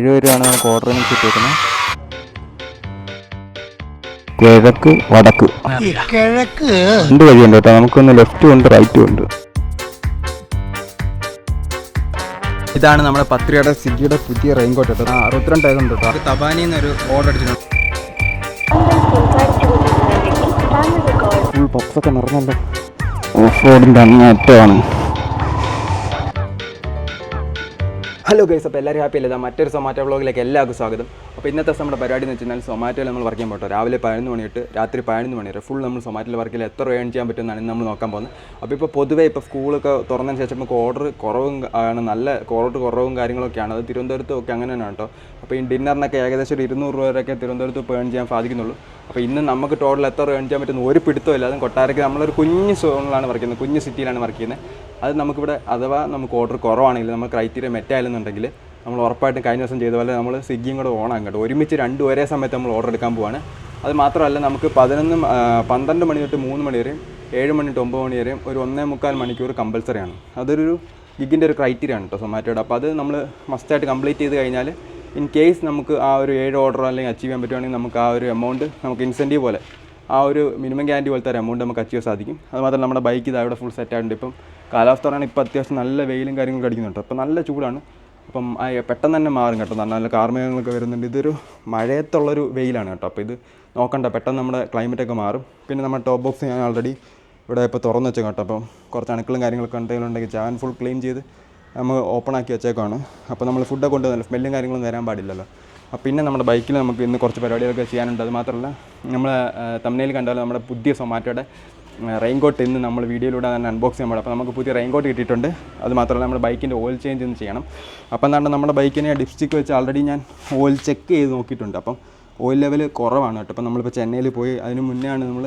70 രൂപയാണ് നമുക്ക് ഓർഡറിന് കിട്ടിയേക്കുന്നത്. കിഴക്ക് വടക്ക് രണ്ട് വഴിയുണ്ട് കേട്ടോ, നമുക്കൊന്ന് ലെഫ്റ്റും ഉണ്ട് റൈറ്റും ഉണ്ട്. ഇതാണ് നമ്മുടെ 10 രൂപയുടെ സ്വിഗ്ഗിയുടെ പുതിയ റെയിൻകോട്ട് കേട്ടോ. 62 ഉണ്ട് കേട്ടോ. തബാനിൽ നിന്നൊരു ഓർഡർ അടിച്ചിട്ടുണ്ട്. ഫുൾ പപ്സൊക്കെ നിറഞ്ഞല്ലോ. ഓഫ് റോഡിൻ്റെ അങ്ങേറ്റമാണ്. ഹലോ ഗൈസ്, അപ്പോൾ എല്ലാവരും ഹാപ്പി അല്ലേ? മറ്റൊരു സൊമാറ്റോ വ്ളോഗിലേക്ക് എല്ലാവർക്കും സ്വാഗതം. അപ്പോൾ ഇന്നത്തെ നമ്മുടെ പരിപാടി എന്ന് വെച്ചാൽ സൊമാറ്റോയിൽ നമ്മൾ വർക്ക് ചെയ്യാൻ പോട്ടോ. രാവിലെ 11 മണി തൊട്ട് രാത്രി 11 മണി വരെ ഫുൾ നമ്മൾ സൊമാറ്റോയിൽ വർക്ക് ചെയ്താൽ എത്ര ഏൺ ചെയ്യാൻ പറ്റുമെന്നാണ് നമ്മൾ നോക്കാൻ പോകുന്നത്. അപ്പോൾ ഇപ്പോൾ പൊതുവേ ഇപ്പോൾ സ്കൂളൊക്കെ തുറന്നതിന് ശേഷം നമുക്ക് ഓർഡർ കുറവും ആണ്, നല്ല ഓർഡർ കുറവും കാര്യങ്ങളൊക്കെയാണ്. അത് തിരുവനന്തപുരത്തും ഒക്കെ അങ്ങനെ തന്നെയാണ് കേട്ടോ. അപ്പോൾ ഈ ഡിന്നറിനൊക്കെ ഏകദേശം ഒരു 200 രൂപ വരെയൊക്കെ തിരുവനന്തപുരത്ത് ഇപ്പോൾ ഏൺ ചെയ്യാൻ സാധിക്കുന്നുള്ളൂ. അപ്പോൾ ഇന്ന് നമുക്ക് ടോട്ടൽ എത്ര ഏൺ ചെയ്യാൻ പറ്റുന്ന ഒരു പിടുത്തമില്ല. അതും കൊട്ടാരക്ക് നമ്മളൊരു കുഞ്ഞ് സോണിലാണ് വർക്ക് ചെയ്യുന്നത്, കുഞ്ഞ് സിറ്റിയിലാണ് വർക്ക് ചെയ്യുന്നത്. അത് നമുക്കിവിടെ അഥവാ നമുക്ക് ഓർഡർ കുറവാണെങ്കിൽ നമ്മൾ ക്രൈറ്റീരിയ മെറ്റായാലെന്നുണ്ടെങ്കിൽ നമ്മൾ ഉറപ്പായിട്ടും കഴിഞ്ഞ ദിവസം ചെയ്ത പോലെ നമ്മൾ സ്വിഗ്ഗിയും കൂടെ ഓണാകും കേട്ടോ. ഒരുമിച്ച് രണ്ടും ഒരേ സമയത്ത് നമ്മൾ ഓർഡർ എടുക്കാൻ പോവാണ്. അത് മാത്രമല്ല നമുക്ക് 12 മണി തൊട്ട് 3 മണി വരെയും 7 മണി തൊട്ട് 9 മണി വരെയും ഒരു 1.25 മണിക്കൂർ കമ്പൽസറിയാണ്. അതൊരു ഗിഗിൻ്റെ ഒരു ക്രൈറ്റീരിയ ആണ് കേട്ടോ സൊമാറ്റോയുടെ. അപ്പോൾ അത് നമ്മൾ മസ്റ്റായിട്ട് കംപ്ലീറ്റ് ചെയ്ത് കഴിഞ്ഞാൽ ഇൻ കേസ് നമുക്ക് ആ ഒരു 7 ഓർഡർ അല്ലെങ്കിൽ അച്ചീവ് ചെയ്യാൻ പറ്റുവാണെങ്കിൽ നമുക്ക് ആ ഒരു എമൗണ്ട് നമുക്ക് ഇൻസെൻറ്റീവ് പോലെ ആ ഒരു മിനിമം ഗ്യാരണ്ടി പോലത്തെ ഒരു എമൗണ്ട് നമുക്ക് അച്ചീവ് സാധിക്കും. അതുമാത്രമല്ല നമ്മുടെ ബൈക്ക് ഇത് അവിടെ ഫുൾ സെറ്റായിട്ടുണ്ട്. ഇപ്പം കാലാവസ്ഥ പറഞ്ഞാൽ ഇപ്പോൾ അത്യാവശ്യം നല്ല വെയിലും കാര്യങ്ങളൊക്കെ അടിക്കുന്നുണ്ട്. അപ്പോൾ നല്ല ചൂടാണ്. അപ്പം പെട്ടെന്ന് തന്നെ മാറും കേട്ടോ, നല്ല കാർമേഘങ്ങളൊക്കെ വരുന്നുണ്ട്. ഇതൊരു മഴയത്തുള്ളൊരു വെയിലാണ് കേട്ടോ. അപ്പോൾ ഇത് നോക്കണ്ട, പെട്ടെന്ന് നമ്മുടെ ക്ലൈമറ്റൊക്കെ മാറും. പിന്നെ നമ്മുടെ ടോപ്പ് ബോക്സ് ഞാൻ ആൾറെഡി ഇവിടെ ഇപ്പോൾ തുറന്ന് വെച്ചു കേട്ടോ. അപ്പം കുറച്ച് അണുക്കളും കാര്യങ്ങളൊക്കെ ഉണ്ടെങ്കിൽ ചാൻ ഫുൾ ക്ലീൻ ചെയ്ത് നമ്മൾ ഓപ്പൺ ആക്കി വെച്ചേക്കാണ്. അപ്പോൾ നമ്മൾ ഫുഡൊക്കെ കൊണ്ടുവന്നല്ലോ, സ്മെല്ലും കാര്യങ്ങളൊന്നും വരാൻ പാടില്ലല്ലോ. അപ്പോൾ പിന്നെ നമ്മുടെ ബൈക്കിൽ നമുക്ക് ഇന്ന് കുറച്ച് പരിപാടികളൊക്കെ ചെയ്യാനുണ്ട്. അത് മാത്രമല്ല നമ്മൾ തമ്മിൽ കണ്ടാലും നമ്മുടെ പുതിയ സൊമാറ്റോയുടെ റെയിൻകോട്ട് ഇന്ന് നമ്മൾ വീഡിയോയിലൂടെ തന്നെ അൺബോക്സ് ചെയ്യാൻ പാടും. അപ്പോൾ നമുക്ക് പുതിയ റെയിൻകോട്ട് കിട്ടിയിട്ടുണ്ട്. അത് മാത്രമല്ല നമ്മുടെ ബൈക്കിൻ്റെ ഓയിൽ ചേഞ്ച് ഒന്ന് ചെയ്യണം. അപ്പോൾ എന്താണ് നമ്മുടെ ബൈക്കിനെ ഡിപ്സ്റ്റിക്ക് വെച്ച് ആൾറെഡി ഞാൻ ഓയിൽ ചെക്ക് ചെയ്ത് നോക്കിയിട്ടുണ്ട്. അപ്പം ഓയിൽ ലെവൽ കുറവാണ് കേട്ടോ. അപ്പോൾ നമ്മളിപ്പോൾ ചെന്നൈയിൽ പോയി അതിന് മുന്നേ ആണ് നമ്മൾ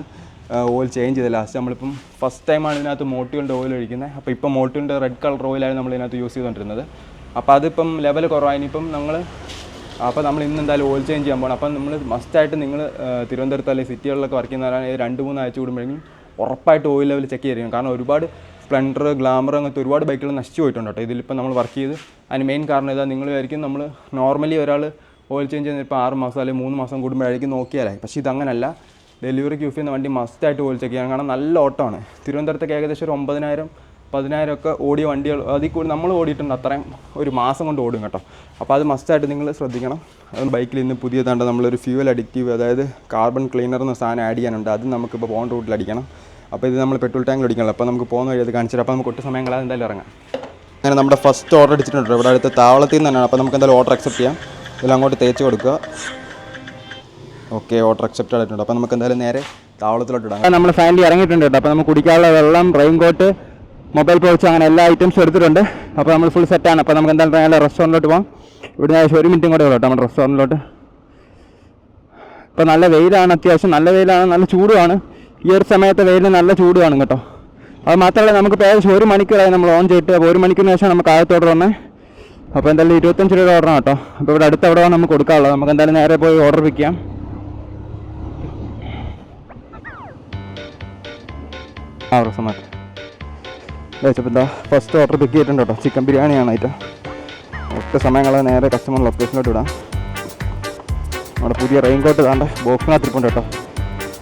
ഓയിൽ ചേഞ്ച് ചെയ്തത്. ലാസ്റ്റ് നമ്മളിപ്പം ഫസ്റ്റ് ടൈമാണ് ഇതിനകത്ത് മോട്ടികളുടെ ഓയിൽ ഒഴിക്കുന്നത്. അപ്പോൾ ഇപ്പം മോട്ടികളുടെ റെഡ് കളർ ഓയിലാണ് നമ്മൾ ഇതിനകത്ത് യൂസ് ചെയ്തുകൊണ്ടിരുന്നത്. അപ്പോൾ അതിപ്പം ലെവൽ കുറവായിനിപ്പം നമ്മൾ ഇന്ന് എന്തായാലും ഓയിൽ ചേഞ്ച് ചെയ്യാൻ പോകണം. അപ്പം നമ്മൾ മസ്റ്റായിട്ട് നിങ്ങൾ തിരുവനന്തപുരത്ത് അല്ലെങ്കിൽ സിറ്റികളിലൊക്കെ വർക്ക് ചെയ്യുന്നവരാണ് 2-3 ആഴ്ച കൂടുമ്പോഴെങ്കിലും ഉറപ്പായിട്ട് ഓയിൽ ലെവൽ ചെക്ക് ചെയ്തിരിക്കും. കാരണം ഒരുപാട് സ്പ്ലെൻഡർ, ഗ്ലാമർ അങ്ങനത്തെ ഒരുപാട് ബൈക്കുകൾ നശിച്ചു പോയിട്ടുണ്ട് കേട്ടോ ഇതിലിപ്പോൾ നമ്മൾ വർക്ക് ചെയ്ത്. അതിന് മെയിൻ കാരണം ഇതാ, നിങ്ങൾ വിചാരിക്കും നമ്മൾ നോർമലി ഒരാൾ ഓയിൽ ചേഞ്ച് ചെയ്യുന്ന ഇപ്പോൾ 6 മാസം അല്ലെങ്കിൽ 3 മാസം കൂടുമ്പോഴായിരിക്കും നോക്കിയാലായി. പക്ഷേ ഇതങ്ങനല്ല. ഡെലിവറിക്ക് യൂസ് ചെയ്യുന്ന വണ്ടി മസ്റ്റായിട്ട് ഓയിൽ ചെക്ക് ചെയ്യാൻ. കാരണം നല്ല ഓട്ടമാണ്. തിരുവനന്തപുരത്തൊക്കെ ഏകദേശം ഒരു 9,000-10,000 ഒക്കെ ഓടിയ വണ്ടികൾ അതിൽ കൂടി നമ്മൾ ഓടിയിട്ടുണ്ട്. അത്രയും ഒരു മാസം കൊണ്ട് ഓടും കേട്ടോ. അപ്പോൾ അത് മസ്റ്റായിട്ട് നിങ്ങൾ ശ്രദ്ധിക്കണം. അത് ബൈക്കിൽ ഇന്ന് പുതിയതാണ്ട് നമ്മളൊരു ഫ്യൂവൽ അഡിക്റ്റീവ്, അതായത് കാർബൺ ക്ലീനർ എന്ന സാധനം ആഡ് ചെയ്യാനുണ്ട്. അത് നമുക്കിപ്പോൾ പോൺ റൂട്ടിൽ അടിക്കണം. അപ്പോൾ ഇത് നമ്മൾ പെട്രോൾ ടാങ്കിൽ അടിക്കണമല്ലോ. അപ്പോൾ നമുക്ക് പോകുന്ന വഴി അത് കാണിച്ചിട്ട് അപ്പോൾ നമുക്ക് ഒട്ടും സമയം കളയാതെ എന്തായാലും ഇറങ്ങാം. അങ്ങനെ നമ്മുടെ ഫസ്റ്റ് ഓർഡർ അടിച്ചിട്ടുണ്ട് ഇവിടെ അടുത്ത് താവളത്തിൽ നിന്ന് തന്നെയാണ്. അപ്പോൾ നമുക്ക് എന്തായാലും ഓർഡർ അക്സെപ്റ്റ് ചെയ്യാം. ഇതിൽ അങ്ങോട്ട് തേച്ച് കൊടുക്കുക. ഓക്കെ, ഓർഡർ അക്സെപ്റ്റ് ആയിട്ടുണ്ട്. അപ്പോൾ നമുക്ക് എന്തായാലും നേരെ താവളത്തിലോട്ട് ഇടാം. നമ്മൾ ഫാമിലി ഇറങ്ങിയിട്ടുണ്ട് കേട്ടോ. അപ്പോൾ നമുക്ക് കുടിക്കാനുള്ള വെള്ളം, റെയിൻകോട്ട്, മൊബൈൽ പൗച്ച്, അങ്ങനെ എല്ലാ ഐറ്റംസും എടുത്തിട്ടുണ്ട്. അപ്പോൾ നമ്മൾ ഫുൾ സെറ്റാണ്. അപ്പോൾ നമുക്ക് എന്തായാലും നേരെ റെസ്റ്റോറൻറ്റിലോട്ട് പോകാം. ഇവിടെ ഏകദേശം 1 മിനിറ്റും കൂടെ ഉള്ളൂ കേട്ടോ നമ്മുടെ റെസ്റ്റോറൻറ്റിലോട്ട്. ഇപ്പോൾ നല്ല വെയിലാണ്, അത്യാവശ്യം നല്ല വെയിലാണ്, നല്ല ചൂടുമാണ്. ഈ ഒരു സമയത്ത് വെയിൽ നല്ല ചൂടുമാണ് കേട്ടോ. അത് മാത്രമല്ല നമുക്കിപ്പോൾ ഏകദേശം 1 മണിക്കൂറായി നമ്മൾ ഓൺ ചെയ്തിട്ട്. അപ്പോൾ 1 മണിക്കൂറിന് ശേഷം നമുക്ക് ആദ്യത്തെ ഓർഡർ വന്നേ. അപ്പോൾ എന്തായാലും 25 രൂപ ഓർഡറാണ് കേട്ടോ. അപ്പോൾ ഇവിടെ അടുത്ത് എവിടെ നമുക്ക് കൊടുക്കാനുള്ളത്. നമുക്ക് എന്തായാലും നേരെ പോയി ഓർഡർ പിക്ക് ചെയ്യാം. സൊമാറ്റോ കഴിച്ചപ്പോൾ എന്താ ഫസ്റ്റ് ഓർഡർ പിക്ക് ചെയ്തിട്ടുണ്ട് കേട്ടോ. ചിക്കൻ ബിരിയാണിയാണ് ഐറ്റം. ഒറ്റ സമയങ്ങൾ നേരെ കസ്റ്റമർ ലൊക്കേഷനിലോട്ട് ഇടാം. നമ്മുടെ പുതിയ റെയിൻകോട്ട് കാണേണ്ട ബോക്സിനകത്ത് ഇരിപ്പുണ്ട് കേട്ടോ.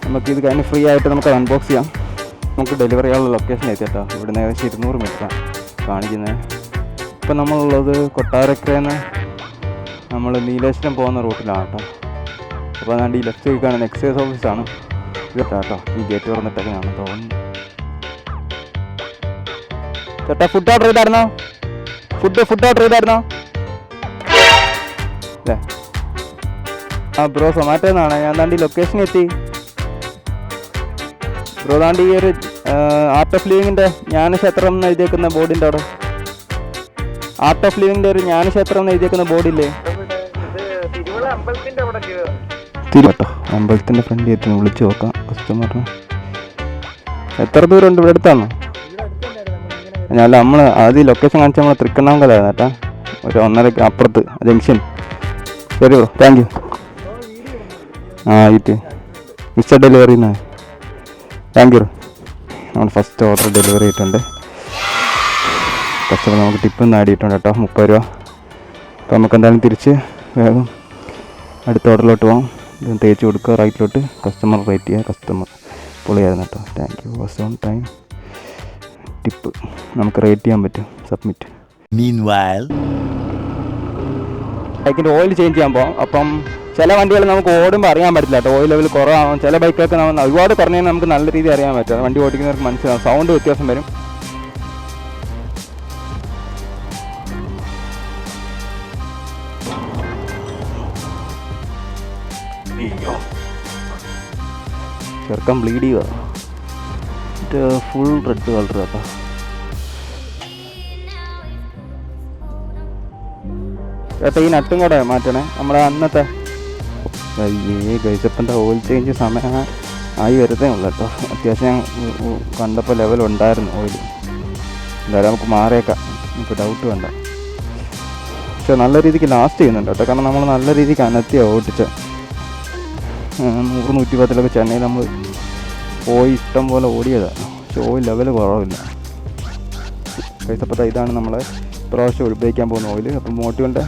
നമുക്കിത് കഴിഞ്ഞ് ഫ്രീ ആയിട്ട് നമുക്ക് അൺബോക്സ് ചെയ്യാം. നമുക്ക് ഡെലിവറി ചെയ്യാനുള്ള ലൊക്കേഷൻ എത്തി കേട്ടോ. ഇവിടുന്ന് ഏകദേശം 200 മീറ്ററാണ് കാണിക്കുന്നത്. ഇപ്പം നമ്മളുള്ളത് കൊട്ടാരക്കരയിൽ നമ്മൾ നീലേശ്വരം പോകുന്ന റൂട്ടിലാണ് കേട്ടോ. അപ്പോൾ അതുകൊണ്ട് ഈ ലെഫ്റ്റ് സൈഡ് കാണുന്ന എക്സൈസ് ഓഫീസാണ് ഇത് കേട്ടോ. ഈ ഗേറ്റ് തുറന്നിട്ടൊക്കെയാണ് തോന്നുന്നു. ചേട്ടാ ഫുഡ് ഓർഡർ ചെയ്തായിരുന്നോ? ഫുഡ് ഓർഡർ ചെയ്തായിരുന്നോ? അല്ലേ? ആ ബ്രോ, സൊമാറ്റോ എന്നാണ്. ഞാൻ താണ്ടി ലൊക്കേഷൻ എത്തി ബ്രോ. താണ്ടി ഈ ഒരു ആർട്ട് ഓഫ് ലിവിങ്ങിൻ്റെ ജ്ഞാനക്ഷേത്രം എന്ന് എഴുതിയേക്കുന്ന ബോർഡിൻ്റെ അവിടെ, ആർട്ട് ഓഫ് ലിവിങ്ങിൻ്റെ ഒരു ജ്ഞാനക്ഷേത്രം എന്ന് എഴുതിയേക്കുന്ന ബോർഡില്ലേ? കേട്ടോ, അമ്പലത്തിൻ്റെ ഫ്രണ്ട് എത്തി വിളിച്ച് നോക്കാം കസ്റ്റമറിന്. എത്ര ദൂരം ഉണ്ട്? ഇവിടെ അടുത്താണോ? അല്ല, നമ്മൾ ആദ്യം ലൊക്കേഷൻ കാണിച്ച നമ്മൾ തൃക്കണ്ണാമംഗലായിരുന്നു കേട്ടോ. ഒരു 1.5 അപ്പുറത്ത് ജംഗ്ഷൻ. ശരി ബ്രോ, താങ്ക് യു. ആയിട്ട് മിസ്റ്റർ ഡെലിവറി എന്നാണ്. Thank you. നമ്മൾ ഫസ്റ്റ് ഓർഡർ ഡെലിവറി ചെയ്തിട്ടുണ്ട്. കസ്റ്റമർ നമുക്ക് ടിപ്പ് ആഡ് ചെയ്തിട്ടുണ്ട് കേട്ടോ, 30 രൂപ. അപ്പോൾ നമുക്ക് എന്തായാലും തിരിച്ച് വേഗം അടുത്ത ഓർഡറിലോട്ട് പോകാം. ഇത് തേച്ച് കൊടുക്കുക, റൈറ്റിലോട്ട് കസ്റ്റമർ റേറ്റ് ചെയ്യുക. കസ്റ്റമർ പൊളിയായിരുന്നു കേട്ടോ, thank you, was on time. Tip നമുക്ക് റേറ്റ് ചെയ്യാൻ പറ്റും. സബ്മിറ്റ്. ബൈക്കിൻ്റെ ഓയിൽ ചേഞ്ച് ചെയ്യാൻ പോകാം. അപ്പം ചില വണ്ടികൾ നമുക്ക് ഓടുമ്പോൾ അറിയാൻ പറ്റില്ല കേട്ടോ, ഓയിൽ ലെവൽ കുറവാകും. ചില ബൈക്കൊക്കെ നമ്മൾ ഒരുപാട് കുറഞ്ഞാൽ നമുക്ക് നല്ല രീതിയിൽ അറിയാൻ പറ്റും. വണ്ടി ഓടിക്കുന്നവർക്ക് മനസ്സിലാവും, സൗണ്ട് വ്യത്യാസം വരും. ചെറുക്കം ബ്ലീഡ് ചെയ്യുക, ഫുൾ റെഡ് കളർ കേട്ടോ. ചേട്ടാ ഈ നട്ടും കൂടെ മാറ്റണേ, നമ്മുടെ അന്നത്തെ. അയ്യേ ഗൈസപ്പൻ്റെ ഓയിൽ ചേഞ്ച് സമയം ആയി വരുന്നേ ഉള്ളൂ കേട്ടോ. അത്യാവശ്യം കണ്ടപ്പോൾ ലെവലുണ്ടായിരുന്നു ഓയിൽ. എന്തായാലും നമുക്ക് മാറിയേക്കാം, നമുക്ക് ഡൗട്ട് വേണ്ട. പക്ഷെ നല്ല രീതിക്ക് ലാസ്റ്റ് ചെയ്യുന്നുണ്ട് കേട്ടോ, കാരണം നമ്മൾ നല്ല രീതിക്ക് അനത്തിയാണ് ഓടിച്ചത്. 100-110 ചെന്നൈയിൽ നമ്മൾ പോയി ഇഷ്ടം പോലെ ഓടിയതാണ്. പക്ഷെ ഓയിൽ ലെവൽ കുറവില്ല. ഗൈസപ്പത്തെ ഇതാണ് നമ്മൾ പ്രാവശ്യം ഉപയോഗിക്കാൻ പോകുന്ന ഓയിൽ. അപ്പം മോട്ടോൻ്റെ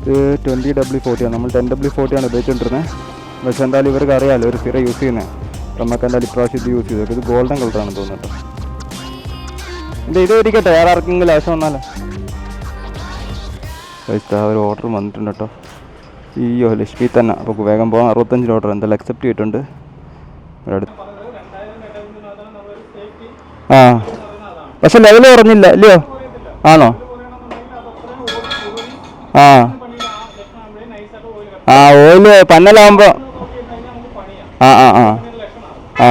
ഇത് 20W40 ആണ്. നമ്മൾ 10W40 ആണ് ഉപയോഗിച്ചുകൊണ്ടിരുന്നത്. പക്ഷേ എന്തായാലും ഇവർക്ക് അറിയാമല്ലോ ഒരു സ്ഥിരം യൂസ് ചെയ്യുന്നത്. നമുക്ക് എന്തായാലും ഇപ്രാവശ്യം ഇത് യൂസ് ചെയ്തു. ഇത് ഗോൾഡൻ കളറാണ് തോന്നുന്നത്. ഇത് ഇരിക്കട്ടെ, വേറെ ആർക്കെങ്കിലും ആവശ്യം വന്നാലോ. ഒരു ഓർഡർ വന്നിട്ടുണ്ട് കേട്ടോ. അയ്യോ ലക്ഷ്മി തന്നെ. അപ്പോൾ വേഗം പോകാം. 65 ഓർഡർ എന്തായാലും അക്സെപ്റ്റ് ചെയ്തിട്ടുണ്ട്. ആ പക്ഷെ ലെവൽ കുറഞ്ഞില്ല അല്ലയോ? ആണോ? ആ ആ ഓയില് പന്നലാകുമ്പോൾ ആ ആ ആ ആ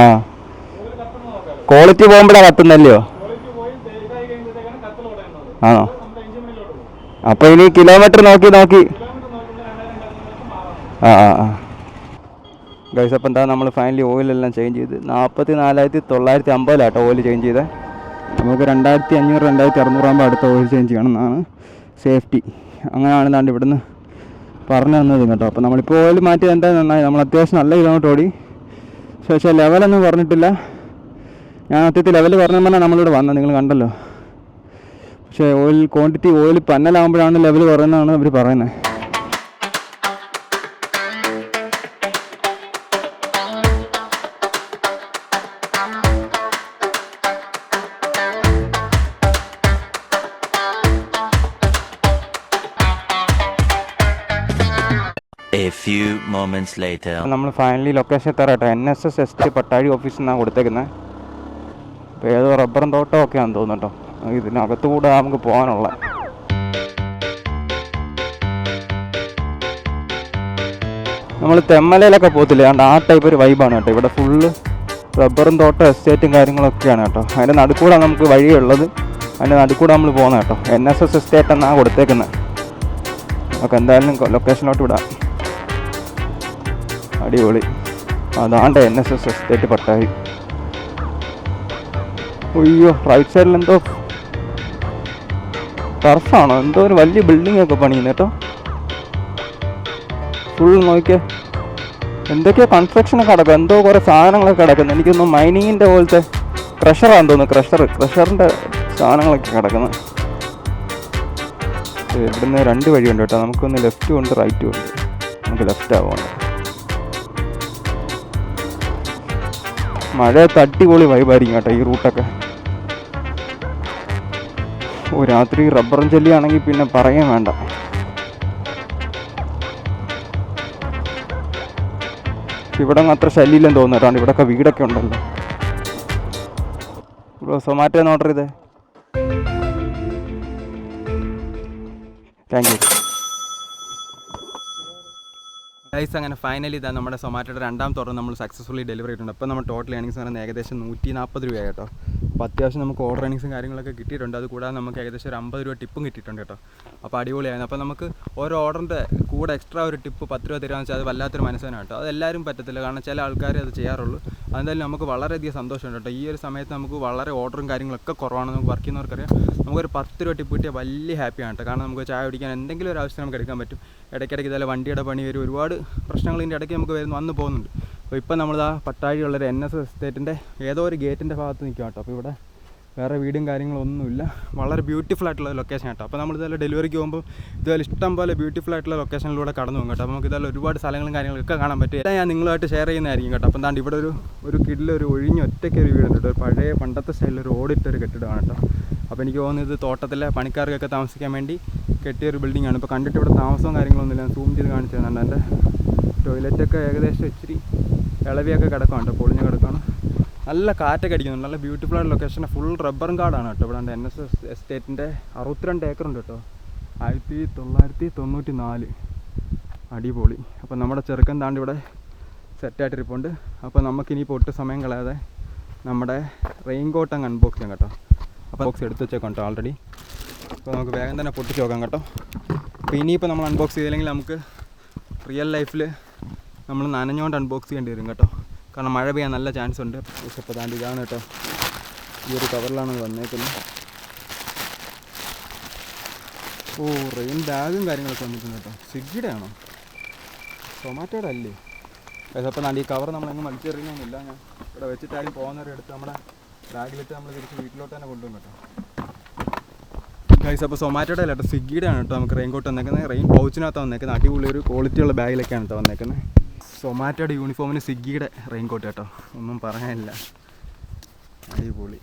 ക്വാളിറ്റി പോകുമ്പോഴാണ് കത്തുന്നല്ലയോ? ആണോ? അപ്പോൾ ഇനി കിലോമീറ്റർ നോക്കി ആ ആ ആ ഗൈസ്. അപ്പോൾ എന്താ നമ്മൾ ഫൈനലി ഓയിലെല്ലാം ചേഞ്ച് ചെയ്ത് 44,950 ഓയിൽ ചേഞ്ച് ചെയ്തത്. നമുക്ക് 2,500-2,600 ആകുമ്പോൾ അടുത്ത ഓയിൽ ചേഞ്ച് ചെയ്യണം എന്നാണ് സേഫ്റ്റി. അങ്ങനെയാണ് ദാണ്ട് ഇവിടുന്ന് പറഞ്ഞു തന്നത് കേട്ടോ. അപ്പോൾ നമ്മളിപ്പോൾ ഓയിൽ മാറ്റിയത് എന്താ നന്നായി. നമ്മൾ അത്യാവശ്യം നല്ല കിലോമീറ്റർ ഓടി. പക്ഷേ ലെവലൊന്നും പറഞ്ഞിട്ടില്ല. ഞാൻ സത്യത്തിൽ ലെവൽ പറഞ്ഞപ്പോൾ നമ്മളിവിടെ വന്നത് നിങ്ങൾ കണ്ടല്ലോ. പക്ഷേ ഓയിൽ ക്വാണ്ടിറ്റി ഓയിൽ പന്നലാകുമ്പോഴാണ് ലെവൽ കുറയുന്നതാണ് അവർ പറയുന്നത്. A few moments later. നമ്മൾ ഫൈനലി ലൊക്കേഷൻ എത്താറാട്ടോ. NSS എസ്റ്റ് പട്ടാഴി ഓഫീസിൽ നിന്നാണ് കൊടുത്തേക്കുന്നത്. അപ്പോൾ ഏതോ റബ്ബറും തോട്ടമൊക്കെയാണെന്ന് തോന്നുന്നു കേട്ടോ. ഇതിനകത്തുകൂടെ നമുക്ക് പോകാനുള്ള. നമ്മൾ തെമ്മലയിലൊക്കെ പോകത്തില്ലേ, അതുകൊണ്ട് ആ ടൈപ്പ് ഒരു വൈബാണ് കേട്ടോ. ഇവിടെ ഫുള്ള് റബ്ബറും തോട്ടം എസ്റ്റേറ്റും കാര്യങ്ങളൊക്കെയാണ് കേട്ടോ. അതിൻ്റെ നടുക്കൂടെ നമുക്ക് വഴിയുള്ളത്. അതിൻ്റെ നടുക്കൂടെ നമ്മൾ പോകുന്നത് കേട്ടോ. NSS എസ്റ്റേറ്റ് എന്നാണ് കൊടുത്തേക്കുന്നത്. നമുക്ക് എന്തായാലും ലൊക്കേഷനിലോട്ട് വിടാം. അടിപൊളി. അതാണ്ട് NSS എസ്റ്റേറ്റ് പട്ടാഴി. അയ്യോ റൈറ്റ് സൈഡിൽ എന്തോ ടർഫാണോ എന്തോ ഒരു വലിയ ബിൽഡിംഗ് ഒക്കെ പണിയുന്നു കേട്ടോ. ഫുൾ നോക്കിയേ എന്തൊക്കെയോ കൺസ്ട്രക്ഷനൊക്കെ കിടക്കും. എന്തോ കുറേ സാധനങ്ങളൊക്കെ കിടക്കുന്നു. എനിക്കൊന്നും മൈനിങ്ങിൻ്റെ പോലത്തെ ക്രഷറാണെന്ന് തോന്നുന്നു. ക്രഷറിൻ്റെ സാധനങ്ങളൊക്കെ കിടക്കുന്നു. ഇവിടുന്ന് 2 വഴിയുണ്ട് കേട്ടോ. നമുക്കൊന്ന് ലെഫ്റ്റും ഉണ്ട് റൈറ്റും ഉണ്ട്. നമുക്ക് ലെഫ്റ്റ് ആവുകയാണ്. മഴ തട്ടിപൊളി വൈബായിരിക്കും കേട്ടോ ഈ റൂട്ടൊക്കെ. രാത്രി റബ്ബറും ചെല്ലിയാണെങ്കിൽ പിന്നെ പറയാൻ വേണ്ട. ഇവിടെ അത്ര ശല്യമില്ലെന്ന് തോന്നുന്നു. ഇവിടെയൊക്കെ വീടൊക്കെ ഉണ്ടല്ലോ. ബ്രോ സൊമാറ്റോ ഒന്ന് ഓർഡർ ചെയ്തേ. Thank you guys. അങ്ങനെ ഫൈനലി ഇതാ നമ്മുടെ സൊമാറ്റോയുടെ 2ാമത്തെ ഓർഡർ നമ്മൾ സക്സസ്ഫുള്ളി ഡെലിവറി ചെയ്തിട്ടുണ്ട്. അപ്പോൾ നമ്മൾ ടോട്ടൽ ഏണിങ്സ് പറയുന്നത് ഏകദേശം 140 രൂപയായി കേട്ടോ. അപ്പോൾ അത്യാവശ്യം നമുക്ക് ഓർഡർ ഏണിങ്സും കാര്യങ്ങളൊക്കെ കിട്ടിയിട്ടുണ്ട്. അത് കൂടാതെ നമുക്ക് ഏകദേശം ഒരു 50 രൂപ ടിപ്പും കിട്ടിയിട്ടുണ്ട് കേട്ടോ. അപ്പോൾ അടിപൊളിയായിരുന്നു. അപ്പോൾ നമുക്ക് ഓരോ ഓർഡറിൻ്റെ കൂടെ എക്സ്ട്രാ ഒരു ടിപ്പ് 10 രൂപ തരാമെന്ന് വെച്ചാൽ അത് വല്ലാത്തൊരു മനസ്സിലാണ് കേട്ടോ. അത് എല്ലാവരും പറ്റത്തില്ല, കാരണം ചില ആൾക്കാർ അത് ചെയ്യാറുള്ളൂ. അതെന്തായാലും നമുക്ക് വളരെയധികം സന്തോഷമുണ്ട് കേട്ടോ. ഈ ഒരു സമയത്ത് നമുക്ക് വളരെ ഓർഡറും കാര്യങ്ങളൊക്കെ കുറവാണ്. നമുക്ക് വർക്ക് ചെയ്യുന്നവർക്കറിയാം. നമുക്കൊരു 10 രൂപ ടിപ്പ് കിട്ടിയാൽ വലിയ ഹാപ്പിയാണ് കേട്ടോ. കാരണം നമുക്ക് ചായ കുടിക്കാൻ എന്തെങ്കിലും ഒരു ആവശ്യം നമുക്ക് എടുക്കാൻ പറ്റും. ഇടയ്ക്കിടയ്ക്ക് ഇതല്ല വണ്ടിയുടെ പണി വരും, ഒരുപാട് പ്രശ്നങ്ങൾ ഇതിൻ്റെ ഇടയ്ക്ക് നമുക്ക് വന്നു പോകുന്നുണ്ട്. അപ്പോൾ ഇപ്പോൾ നമ്മളിതാ പട്ടാഴിയുള്ളൊരു NSS എസ്റ്റേറ്റിൻ്റെ ഏതോ ഒരു ഗേറ്റിൻ്റെ ഭാഗത്ത് നിൽക്കുക കേട്ടോ. അപ്പോൾ ഇവിടെ വേറെ വീടും കാര്യങ്ങളൊന്നുമില്ല. വളരെ ബ്യൂട്ടിഫുൾ ആയിട്ടുള്ള ലൊക്കേഷൻ കേട്ടോ. അപ്പോൾ നമ്മൾ ഇതുപോലെ ഡെലിവറിക്ക് പോകുമ്പോൾ ഇതുപോലെ ഇഷ്ടം പോലെ ബ്യൂട്ടിഫുൾ ആയിട്ടുള്ള ലൊക്കേഷനിലൂടെ കടന്നു പോകും കേട്ടോ. അപ്പോൾ നമുക്ക് ഇതുപോലെ ഒരുപാട് സ്ഥലങ്ങളും കാര്യങ്ങളൊക്കെ കാണാൻ പറ്റും. എല്ലാം ഞാൻ നിങ്ങളുമായിട്ട് ഷെയർ ചെയ്യുന്നതായിരിക്കും കേട്ടോ. അപ്പം താണ്ട് ഇവിടെ ഒരു കിഡിലൊരു ഒഴിഞ്ഞ ഒറ്റയ്ക്കൊരു വീടുണ്ട് കേട്ടോ. ഒരു പഴയ പണ്ടത്തെ സ്റ്റൈലിലൊരു ഓടിട്ടൊരു കെട്ടിടമാണ് കേട്ടോ. അപ്പോൾ എനിക്ക് തോന്നുന്നത് തോട്ടത്തിലെ പണിക്കാർക്കൊക്കെ താമസിക്കാൻ വേണ്ടി കെട്ടിയൊരു ബിൽഡിംഗ് ആണ്. ഇപ്പോൾ കണ്ടിട്ട് ഇവിടെ താമസവും കാര്യങ്ങളൊന്നുമില്ല. ഞാൻ സൂം ചെയ്ത് കാണിച്ചു തരുന്നുണ്ട്. എൻ്റെ ടോയ്ലറ്റൊക്കെ ഏകദേശം ഇച്ചിരി ഇളവിയൊക്കെ കിടക്കുകയാണ്, പൊളിഞ്ഞ് കിടക്കുകയാണ്. നല്ല കാറ്റൊക്കെ അടിക്കുന്നുണ്ട്. നല്ല ബ്യൂട്ടിഫുൾ ആയിട്ട് ലൊക്കേഷൻ. ഫുൾ റബ്ബറും കാടാണ് കേട്ടോ. ഇവിടെ NSS എസ്റ്റേറ്റിൻ്റെ 62 ഏക്കറുണ്ട് കേട്ടോ. 1994. അടിപൊളി. അപ്പോൾ നമ്മുടെ ചെറുക്കൻ താണ്ട് ഇവിടെ സെറ്റായിട്ടിരിപ്പുണ്ട്. അപ്പോൾ നമുക്കിനിപ്പോൾ ഒട്ടും സമയം കളയാതെ നമ്മുടെ റെയിൻ കോട്ട് അങ്ങ് അൺബോക്സ് ചെയ്യാം കേട്ടോ. അപ്പോൾ ബോക്സ് എടുത്ത് വെച്ചേക്കാം കേട്ടോ ഓൾറെഡി. അപ്പോൾ നമുക്ക് വേഗം തന്നെ പൊട്ടിച്ച് നോക്കാം കേട്ടോ. അപ്പോൾ ഇനിയിപ്പോൾ നമ്മൾ അൺബോക്സ് ചെയ്തില്ലെങ്കിൽ നമുക്ക് റിയൽ ലൈഫിൽ നമ്മൾ നനഞ്ഞുകൊണ്ട് അൺബോക്സ് ചെയ്യേണ്ടി വരും കേട്ടോ. കാരണം മഴ പെയ്യാൻ നല്ല ചാൻസ് ഉണ്ട്. ഇപ്പോൾ താണ്ടി ഇതാണ് കേട്ടോ. ഈ ഒരു കവറിലാണ് വന്നേക്കുന്നത്. ഓ, റെയിൻ ബാഗും കാര്യങ്ങളൊക്കെ വന്നിട്ടുണ്ട് കേട്ടോ. സ്വിഗ്ഗിയുടെ ആണോ സൊമാറ്റോയുടെ അല്ലേ? അപ്പോൾ താണ്ടി ഈ കവർ നമ്മളെങ്ങും വലിച്ചെറിയുന്നൊന്നുമില്ല. ഞാൻ ഇവിടെ വെച്ചിട്ടാലും പോകുന്നവരെ എടുത്ത് നമ്മുടെ ബാഗിലിട്ട് നമ്മൾ തിരിച്ച് വീട്ടിലോട്ട് തന്നെ കൊണ്ടുപോകും കേട്ടോ. ഗൈസ്, അപ്പോൾ സൊമാറ്റോയുടെ അല്ല കേട്ടോ, സ്വിഗ്ഗിയുടെ ആണ് കേട്ടോ നമുക്ക് റെയിൻ കോട്ട് വന്നേക്കുന്നത്. റെയിൻ പൗച്ചിനകത്ത് വന്നേക്കുന്നത്. അടിപൊളി ഒരു ക്വാളിറ്റിയുള്ള ബാഗിലൊക്കെയാണ് കേട്ടോ വന്നേക്കുന്നത്. സൊമാറ്റോയുടെ യൂണിഫോമിന് സ്വിഗ്ഗിയുടെ റെയിൻ കോട്ട് കേട്ടോ, ഒന്നും പറയാനില്ല. അടിപൊളി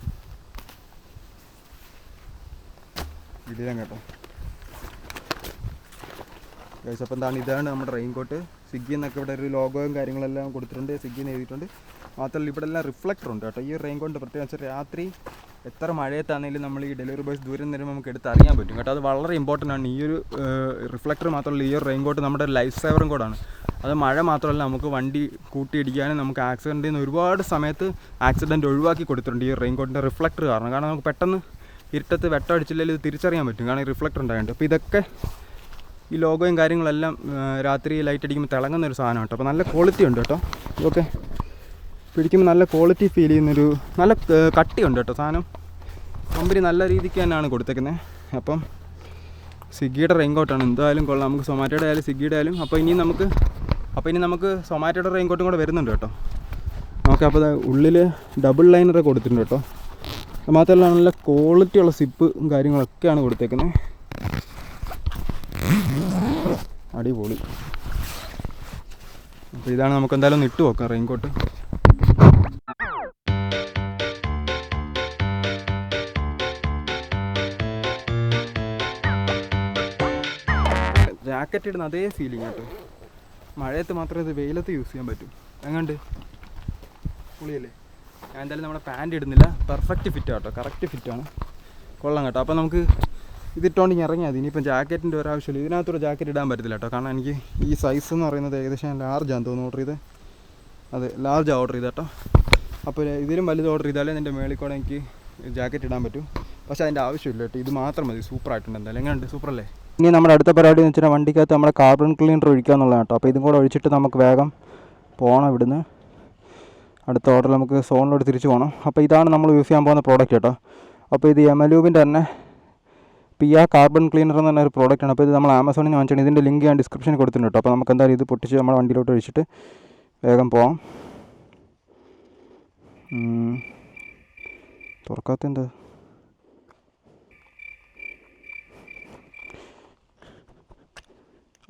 ഇടിയാൻ കേട്ടോ. ഗൈസ്, അപ്പോൾ ഇതാണ് നമ്മുടെ റെയിൻ കോട്ട്. സ്വിഗ്ഗി എന്നൊക്കെ ഇവിടെ ഒരു ലോഗോയും കാര്യങ്ങളെല്ലാം കൊടുത്തിട്ടുണ്ട്, സ്വിഗ്ഗിന്ന് എഴുതിയിട്ടുണ്ട്. മാത്രമല്ല ഇവിടെ എല്ലാം റിഫ്ലക്ടർ ഉണ്ട് കേട്ടോ. ഈ റെയിൻ കോട്ട് പ്രത്യേകിച്ച് രാത്രി എത്ര മഴയത്താണെങ്കിലും നമ്മൾ ഈ ഡെലിവറി ബോയ്സ് ദൂരം നിന്ന് നമുക്ക് എടുത്ത് അറിയാൻ പറ്റും കേട്ടോ. അത് വളരെ ഇമ്പോർട്ടൻ്റ് ആണ്. ഈ ഒരു റിഫ്ലക്ടർ മാത്രമല്ല, ഈ ഒരു റെയിൻ കോട്ട് നമ്മുടെ ലൈഫ് സേവറും കൂടാണ്. അത് മഴ മാത്രമല്ല, നമുക്ക് വണ്ടി കൂട്ടിയിടിക്കാനും നമുക്ക് ആക്സിഡൻറ്റിൽ നിന്ന് ഒരുപാട് സമയത്ത് ആക്സിഡൻറ്റ് ഒഴിവാക്കി കൊടുത്തിട്ടുണ്ട് ഈ റെയിൻ കോട്ടിൻ്റെ റിഫ്ലക്ടർ കാരണം. കാരണം നമുക്ക് പെട്ടെന്ന് ഇരുട്ടത്ത് വെട്ടമടിച്ചില്ലെങ്കിൽ ഇത് തിരിച്ചറിയാൻ പറ്റും, കാരണം ഈ റിഫ്ലക്ടർ ഉണ്ടായിട്ടുണ്ട്. അപ്പോൾ ഇതൊക്കെ ഈ ലോഗോയും കാര്യങ്ങളെല്ലാം രാത്രി ലൈറ്റ് അടിക്കുമ്പോൾ തിളങ്ങുന്ന ഒരു സാധനം കേട്ടോ. അപ്പോൾ നല്ല ക്വാളിറ്റി ഉണ്ട് കേട്ടോ. ഓക്കെ, പിടിക്കുമ്പോൾ നല്ല ക്വാളിറ്റി ഫീൽ ചെയ്യുന്നൊരു നല്ല കട്ടിയുണ്ട് കേട്ടോ സാധനം. കമ്പനി നല്ല രീതിക്ക് തന്നെയാണ് കൊടുത്തേക്കുന്നത്. അപ്പം സ്വിഗ്ഗിയുടെ റെയിൻ കോട്ടാണ്, എന്തായാലും കൊള്ളാം. നമുക്ക് സൊമാറ്റോയുടെ ആയാലും സ്വിഗ്ഗിയുടെ ആയാലും. അപ്പോൾ ഇനി നമുക്ക് സൊമാറ്റോയുടെ റെയിൻ കോട്ടും കൂടെ വരുന്നുണ്ട് കേട്ടോ. ഓക്കെ, അപ്പോൾ ഉള്ളിൽ ഡബിൾ ലൈനറൊക്കെ കൊടുത്തിട്ടുണ്ട് കേട്ടോ. അത് മാത്രമല്ല നല്ല ക്വാളിറ്റിയുള്ള സിപ്പും കാര്യങ്ങളൊക്കെയാണ് കൊടുത്തേക്കുന്നത്. അടിപൊളി. അപ്പോൾ ഇതാണ്, നമുക്ക് എന്തായാലും ഒന്ന് ഇട്ട് നോക്കാം റെയിൻ കോട്ട്. ജാക്കറ്റ് ഇടുന്ന അതേ ഫീലിംഗ് കേട്ടോ. മഴയത്ത് മാത്രമേ ഇത് വെയിലത്ത് യൂസ് ചെയ്യാൻ പറ്റൂ. എങ്ങോട്ട് പുളിയല്ലേ? ഞാൻ എന്തായാലും നമ്മുടെ പാൻറ് ഇടുന്നില്ല. പെർഫെക്റ്റ് ഫിറ്റ് കേട്ടോ, കറക്റ്റ് ഫിറ്റാണ്, കൊള്ളാം കേട്ടോ. അപ്പോൾ നമുക്ക് ഇതിട്ടോണ്ട് ഇറങ്ങിയാൽ മതി. ഇനിയിപ്പം ജാക്കറ്റിൻ്റെ ഒരാവശ്യമില്ല. ഇതിനകത്തൊരു ജാക്കറ്റ് ഇടാൻ പറ്റത്തില്ല കേട്ടോ, കാരണം എനിക്ക് ഈ സൈസ് എന്ന് പറയുന്നത് ഏകദേശം ലാർജാന്ന് തോന്നുന്നു ഓർഡർ ചെയ്ത്. അതെ, ലാർജാണ് ഓർഡർ ചെയ്ത് കേട്ടോ. അപ്പോൾ ഇതിലും വലുത് ഓർഡർ ചെയ്താലേ എൻ്റെ മേളിൽ കൂടെ എനിക്ക് ജാക്കറ്റ് ഇടാൻ പറ്റും. പക്ഷേ അതിൻ്റെ ആവശ്യമില്ല കേട്ടോ, ഇത് മാത്രം മതി. സൂപ്പറായിട്ടുണ്ട് എന്തായാലും. എങ്ങനെയുണ്ട്? സൂപ്പറല്ലേ? ഇനി നമ്മുടെ അടുത്ത പരിപാടി എന്ന് വെച്ചാൽ വണ്ടിക്കകത്ത് നമ്മുടെ കാർബൺ ക്ലീനർ ഒഴിക്കുക എന്നുള്ളതാണ് കേട്ടോ. അപ്പോൾ ഇതും കൂടെ ഒഴിച്ചിട്ട് നമുക്ക് വേഗം പോകണം ഇവിടുന്ന്. അടുത്ത ഓർഡർ നമുക്ക് സോണിലോട്ട് തിരിച്ച് പോകണം. അപ്പോൾ ഇതാണ് നമ്മൾ യൂസ് ചെയ്യാൻ പോകുന്ന പ്രോഡക്റ്റ് കേട്ടോ. അപ്പോൾ ഇത് എമലൂബിൻ്റെ തന്നെ പിയ കാർബൺ ക്ലീനർ എന്ന് പറഞ്ഞ ഒരു പ്രോഡക്റ്റാണ്. അപ്പോൾ ഇത് നമ്മൾ ആമസോണിൽ നിന്ന് വാങ്ങിച്ചാണ്. ഇതിൻ്റെ ലിങ്ക് ഞാൻ ഡിസ്ക്രിപ്ഷനിൽ കൊടുത്തിട്ടുണ്ട് കേട്ടോ. അപ്പോൾ നമുക്ക് എന്തായാലും ഇത് പൊട്ടിച്ച് നമ്മുടെ വണ്ടിയിലോട്ട് ഒഴിച്ചിട്ട് വേഗം പോകാം. തുറക്കാത്ത എന്താ?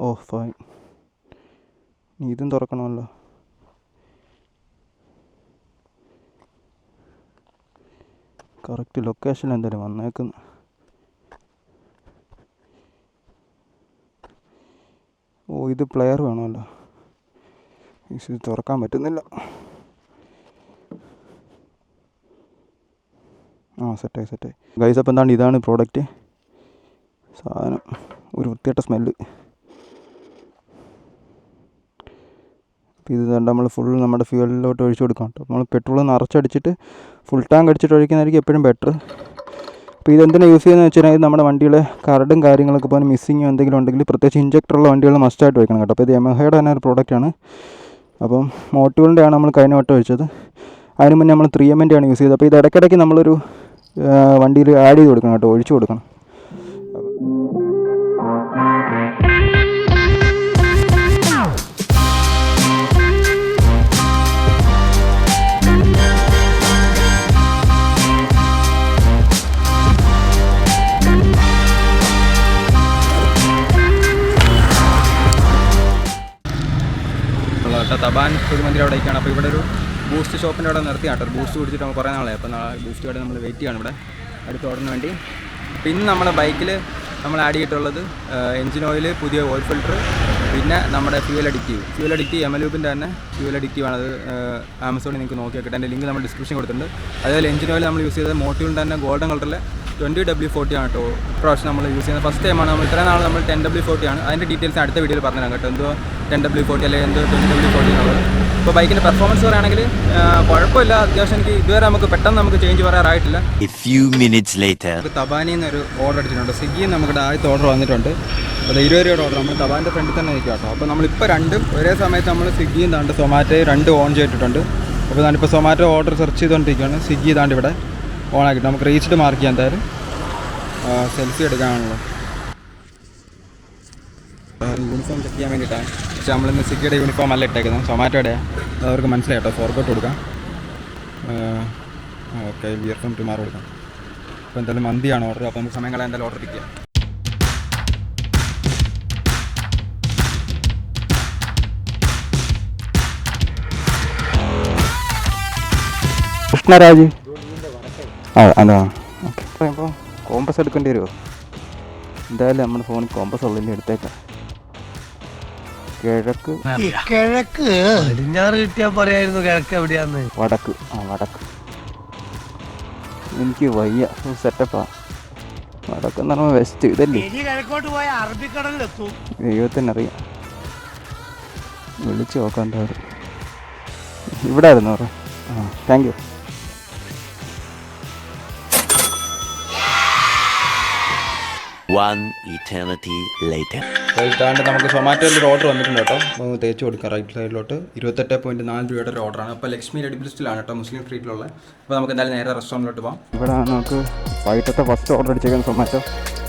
ഓ ഫൈൻ, നീ ഇതും തുറക്കണമല്ലോ. കറക്റ്റ് ലൊക്കേഷൻ എന്തായാലും വന്നേക്കുന്നു. ഓ, ഇത് പ്ലെയർ വേണമല്ലോ. ഇത് തുറക്കാൻ പറ്റുന്നില്ല. സെറ്റായി ഗൈസ്. അപ്പോൾ എന്താണ്, ഇതാണ് പ്രോഡക്റ്റ് സാധനം. ഒരു വൃത്തിയായിട്ട സ്മെല്ല്. അപ്പോൾ ഇത് നമ്മൾ ഫുൾ നമ്മുടെ ഫ്യൂവലിലോട്ട് ഒഴിച്ചു കൊടുക്കാം കേട്ടോ. നമ്മൾ പെട്രോൾ നിറച്ചടിച്ചിട്ട് ഫുൾ ടാങ്ക് അടിച്ചിട്ട് ഒഴിക്കുന്നതായിരിക്കും എപ്പോഴും ബെറ്റർ. അപ്പോൾ ഇതെന്തിനാണ് യൂസ് ചെയ്യുന്നത് വെച്ചാൽ നമ്മുടെ വണ്ടിയുടെ കരടും കാര്യങ്ങളൊക്കെ ഇപ്പോൾ മിസ്സിങ്ങോ എന്തെങ്കിലും ഉണ്ടെങ്കിൽ പ്രത്യേകിച്ച് ഇഞ്ചക്ടറുള്ള വണ്ടികൾ മസ്റ്റായിട്ട് വയ്ക്കണം കേട്ടോ. അപ്പോൾ ഇത് യമഹയുടെ തന്നെ ഒരു പ്രോഡക്റ്റാണ്. അപ്പം മോട്ടോറിൻ്റെ ആണ് നമ്മൾ കഴിഞ്ഞ വട്ടം ഒഴിച്ചത്. അതിന് മുന്നേ നമ്മൾ 3M ആണ് യൂസ് ചെയ്തത്. അപ്പോൾ ഇത് ഇടയ്ക്കിടയ്ക്ക് നമ്മളൊരു വണ്ടിയിൽ ആഡ് ചെയ്ത് കൊടുക്കണം കേട്ടോ, ഒഴിച്ചു കൊടുക്കണം. കേട്ടോ. തപാൻ കുഴിമന്തി അവിടേക്കാണ്. അപ്പോൾ ഇവിടെ ഒരു ബൂസ്റ്റ് ഷോപ്പിൻ്റെ അവിടെ നിർത്തി കേട്ടോ. ബൂസ്റ്റ് കുടിച്ചിട്ട് നമുക്ക് കുറേ നാളെ. അപ്പോൾ ബൂസ്റ്റ് കട നമ്മൾ വെയിറ്റ് ചെയ്യാണ് ഇവിടെ അടുത്ത ഓർഡറിന് വേണ്ടി. പിന്നെ നമ്മുടെ ബൈക്കിൽ നമ്മൾ ആഡ് ചെയ്തിട്ടുള്ളത് എൻജിൻ ഓയിൽ, പുതിയ ഓയിൽ ഫിൽറ്റർ, പിന്നെ നമ്മുടെ ഫ്യൂൽ അഡിക്റ്റീവ് എമലൂപ്പിൻ്റെ തന്നെ ഫ്യൂൽ അഡിക്റ്റീവ് ആണ്. അത് ആമസോണിൽ നിങ്ങൾക്ക് നോക്കി വെക്കട്ടെ. എൻ്റെ ലിങ്ക് നമ്മൾ ഡിസ്ക്രിപ്ഷൻ കൊടുത്തിട്ടുണ്ട്. അതുപോലെ എൻജിൻ ഓയിൽ നമ്മൾ യൂസ് ചെയ്തത് മോട്ടീവിൻ്റെ തന്നെ ഗോൾഡൻ കളറിലെ 20W40 ആണ് കേട്ടോ. ഇപ്രാവശ്യം നമ്മൾ യൂസ് ചെയ്യുന്നത് ഫസ്റ്റ് ടൈമാണ്. നമ്മൾ ഇത്രയും നാൾ നമ്മൾ 10W40 ആണ്. അതിൻ്റെ ഡീറ്റെയിൽസ് അടുത്ത വീഡിയോയിൽ പറഞ്ഞുതരാം കേട്ടോ. എന്തോ 10W40 അല്ലെങ്കിൽ എന്തോ 20W40 എന്നുള്ളത്. ഇപ്പോൾ ബൈക്കിൻ്റെ പെർഫോമൻസ് പറയുകയാണെങ്കിൽ കുഴപ്പമില്ല. അത്യാവശ്യം എനിക്ക് ഇതുവരെ നമുക്ക് പെട്ടെന്ന് നമുക്ക് ചേഞ്ച് പറയാറായിട്ടില്ല. A few minutes later. തപാനിൽ നിന്ന് ഒരു ഓർഡർ അടിച്ചിട്ടുണ്ട്. സ്വിഗ്ഗിയിൽ നമുക്ക് ആദ്യത്തെ ഓർഡർ വന്നിട്ടുണ്ട്. അത് 20 രൂപയുടെ ഓർഡർ. നമ്മൾ തപാൻ്റെ ഫ്രണ്ടിൽ തന്നെ നിൽക്കുക കേട്ടോ. അപ്പോൾ നമ്മളിപ്പോൾ രണ്ടും ഒരേ സമയത്ത് നമ്മൾ സ്വിഗ്ഗിയും താണ്ട് സൊമാറ്റോ രണ്ട് ഓൺ ചെയ്തിട്ടുണ്ട്. അപ്പോൾ ഞാനിപ്പോൾ സൊമാറ്റോ ഓർഡർ സെർച്ച് ചെയ്തുകൊണ്ടിരിക്കുകയാണ്. സ്വിഗ്ഗി താണ്ട് ഇവിടെ ഓൺ ആക്കിയിട്ട് നമുക്ക് റീച്ച്ഡ് മാർക്ക് ചെയ്യാൻ എന്തായാലും സെൽഫി എടുക്കാനാണല്ലോ. യൂണിഫോം ചെക്ക് ചെയ്യാൻ വേണ്ടിയിട്ടാണ്. പക്ഷേ നമ്മളിന്ന് സ്വിഗ്ഗിയുടെ യൂണിഫോം അല്ല ഇട്ടേക്കുന്നത്, സൊമാറ്റോയുടെ. അവർക്ക് മനസ്സിലായി കേട്ടോ. ഫോർഗോട്ട് കൊടുക്കാം. ഓക്കെ, വിയർ ഫ്രം ടുമാറോ കൊടുക്കാം. അപ്പോൾ എന്തായാലും മന്തിയാണ് ഓർഡർ. അപ്പോൾ നമുക്ക് സമയം കളയാൻ എന്തായാലും ഓർഡർ പിടിക്കുക. കൃഷ്ണരാജ് അതാ. ഓക്കെ, ഇപ്പോൾ കോമ്പസ് എടുക്കേണ്ടി വരുമോ? എന്തായാലും നമ്മുടെ ഫോണിൽ കോമ്പസ് ഉള്ളിൽ എടുത്തേക്കാം. കിഴക്ക് പടിഞ്ഞാറ് കിട്ടിയാ പറയായിരുന്നു. കിഴക്ക് എവിടെയാന്ന്? വടക്ക്. വടക്ക് എനിക്ക് വയ്യ. സെറ്റപ്പാ. വടക്ക് എന്ന് പറയുമ്പോൾ വെസ്റ്റ് ഇതല്ലേ? കിഴക്കോട്ട് പോയ അറബിക്കടലിലെത്തും. ദൈവത്തിനറിയാം. വിളിച്ച് നോക്കാം എന്തായാലും. ഇവിടെ ആയിരുന്നു പറ. Thank you. One eternity later. ഇതാണ്ട് നമുക്ക് സൊമാറ്റോയിൽ ഒരു ഓർഡർ വന്നിട്ടുണ്ട് കേട്ടോ. നമുക്ക് തേച്ച് കൊടുക്കാം റൈറ്റ് സൈഡിലോട്ട്. 28.4 രൂപയുടെ ഒരു ഓർഡറാണ്. അപ്പോൾ ലക്ഷ്മി റെഡിബിലിസ്റ്റിലാണ് കേട്ടോ, മുസ്ലിം സ്ട്രീറ്റിലുള്ള. അപ്പോൾ നമുക്ക് എന്തായാലും നേരെ റെസ്റ്റോറൻറ്റിലോട്ട് പോകാം. ഇവിടെ നമുക്ക് വൈകിട്ടത്തെ ഫസ്റ്റ് ഓർഡർ അടിച്ചേക്കുന്ന സൊമാറ്റോ.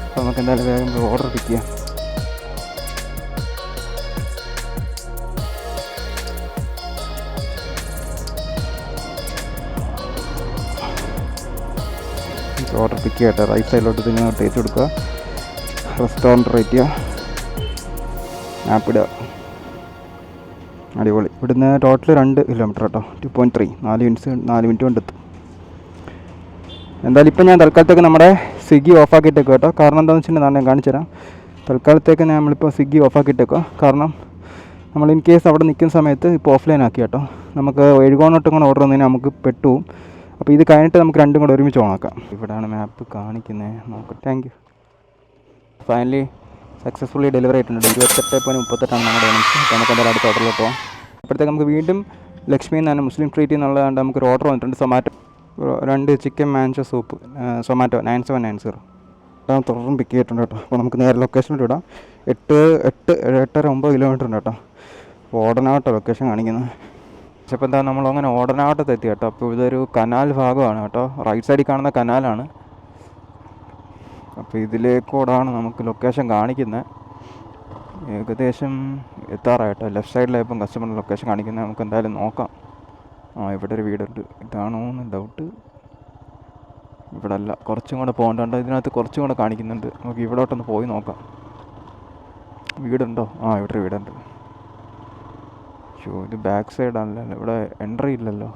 അപ്പോൾ നമുക്ക് എന്തായാലും വേഗം ഓർഡർ പിക്ക് ചെയ്യാം. ഓർഡർ പിക്ക് ചെയ്യട്ടെ. റൈറ്റ് സൈഡിലോട്ട് ഇങ്ങനെ തേച്ച് കൊടുക്കുക. റെസ്റ്റോറൻറ്റ് റേറ്റ് ചെയ്യുക. ആപ്പ് ഇടുക. അടിപൊളി. ഇവിടുന്ന് ടോട്ടൽ 2 കിലോമീറ്റർ കേട്ടോ. 2.3 4 മിനിറ്റ് കൊണ്ട് എത്തും. എന്തായാലും ഇപ്പം ഞാൻ തൽക്കാലത്തേക്ക് നമ്മുടെ സ്വിഗ്ഗി ഓഫാക്കിയിട്ടേക്കും കേട്ടോ. കാരണം എന്താണെന്ന് വെച്ചിട്ടുണ്ടെങ്കിൽ ഞാൻ കാണിച്ചു തരാം. തൽക്കാലത്തേക്ക് നമ്മളിപ്പോൾ സ്വിഗ്ഗി ഓഫാക്കിയിട്ടേക്കുക. കാരണം നമ്മൾ ഇൻ കേസ് അവിടെ നിൽക്കുന്ന സമയത്ത് ഇപ്പോൾ ഓഫ്ലൈൻ ആക്കി കേട്ടോ. നമുക്ക് എഴുകോണോട്ടും കൂടെ ഓർഡർ വന്നതിന് നമുക്ക് പെട്ടുപോകും. അപ്പോൾ ഇത് കഴിഞ്ഞിട്ട് നമുക്ക് രണ്ടും കൂടെ ഒരുമിച്ച് ഓണാക്കാം. ഇവിടെയാണ് മാപ്പ് കാണിക്കുന്നത്. നോക്കാം. Thank you. Finally successfully delivery ആയിട്ടുണ്ട്. 28.38 നമ്മുടെ ഏണിങ്സ്. അപ്പോൾ നമുക്ക് എന്തായാലും അടുത്ത ഓർഡറിലോട്ട് പോകാം. അപ്പോഴത്തേക്ക് നമുക്ക് വീണ്ടും ലക്ഷ്മിയിൽ നിന്ന് തന്നെ മുസ്ലിം ട്രീറ്റ് എന്നുള്ളതാണ്ട് നമുക്കൊരു ഓർഡർ വന്നിട്ടുണ്ട്. Zomato 2 chicken manchow soup Zomato 9790. അതാണ് തുടർന്ന് പിക്ക് ചെയ്തിട്ടുണ്ട് കേട്ടോ. അപ്പോൾ നമുക്ക് നേരെ ലൊക്കേഷനിൽ ഇടാം. 8.9 കിലോമീറ്റർ ഉണ്ട് കേട്ടോ. അപ്പോൾ ഓടനാവട്ടെ ലൊക്കേഷൻ കാണിക്കുന്നത്. പക്ഷേ ഇപ്പോൾ എന്താ നമ്മളങ്ങനെ ഓടനാവട്ടത്ത് എത്തി കേട്ടോ. അപ്പോൾ ഇതൊരു കനാൽ ഭാഗമാണ് കേട്ടോ. റൈറ്റ് സൈഡിൽ കാണുന്ന കനാലാണ്. അപ്പോൾ ഇതിലേക്കൂടാണ് നമുക്ക് ലൊക്കേഷൻ കാണിക്കുന്നത്. ഏകദേശം എത്താറായിട്ടോ. ലെഫ്റ്റ് സൈഡിലായപ്പം കസ്റ്റമറിൻ്റെ ലൊക്കേഷൻ കാണിക്കുന്നത്. നമുക്ക് എന്തായാലും നോക്കാം. ഇവിടെ ഒരു വീടുണ്ട്. ഇതാണോ എന്ന് ഡൗട്ട്. ഇവിടെ അല്ല, കുറച്ചും കൂടെ പോകേണ്ടതുണ്ട്. ഇതിനകത്ത് കുറച്ചും കൂടെ കാണിക്കുന്നുണ്ട്. നമുക്ക് ഇവിടോട്ടൊന്ന് പോയി നോക്കാം. വീടുണ്ടോ? ഇവിടെ ഒരു വീടുണ്ട്. ഇത് ബാക്ക് സൈഡാണല്ലോ. ഇവിടെ എൻട്രി ഇല്ലല്ലോ.